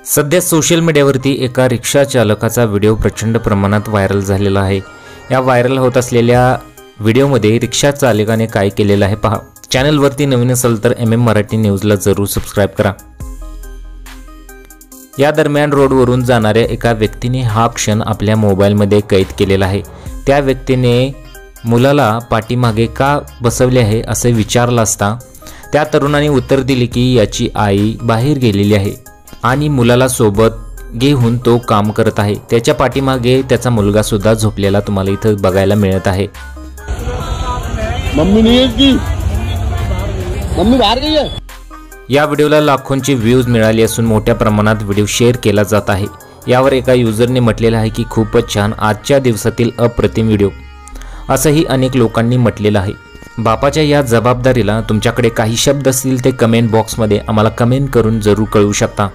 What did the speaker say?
सध्या सोशल मीडियावरती एका रिक्षा चालकाचा व्हिडिओ प्रचंड प्रमाणात व्हायरल झालेला आहे। या व्हायरल होत असलेल्या व्हिडिओमध्ये रिक्षा चालकाने काय केलेलं आहे पहा। चॅनलवरती नवीन असाल तर मराठी न्यूजला जरूर सबस्क्राइब करा। या दरम्यान रोडवरून जाणाऱ्या एका व्यक्तीने हा क्षण आपल्या मोबाईलमध्ये कैद केलेला आहे। त्या व्यक्तीने मुलाला पाठीमागे का बसवले आहे असे विचारलं असता त्या तरुणाने उत्तर दिले की याची आई बाहेर गेलेली आहे आणि मुलाला सोबत घेऊन तो काम करत आहे। त्याच्या पाठीमागे त्याचा मुलगा सुद्धा झोपलेला तुम्हाला इथे बघायला मिळत आहे। मम्मी नहीं है इसकी, मम्मी बाहर गई है। या व्हिडिओला लाखोंची व्ह्यूज मिळाली असून मोठ्या प्रमाणात व्हिडिओ शेअर केला जात आहे। यावर एका युजरने म्हटलेलं आहे की खूपच छान, आजच्या दिवसातील अप्रतिम व्हिडिओ असंही अनेक लोकांनी म्हटलेलं आहे। बापाच्या या जबाबदारीला तुमच्याकडे काही शब्द असतील ते कमेंट बॉक्समध्ये आम्हाला कमेंट करून जरूर कळवू शकता।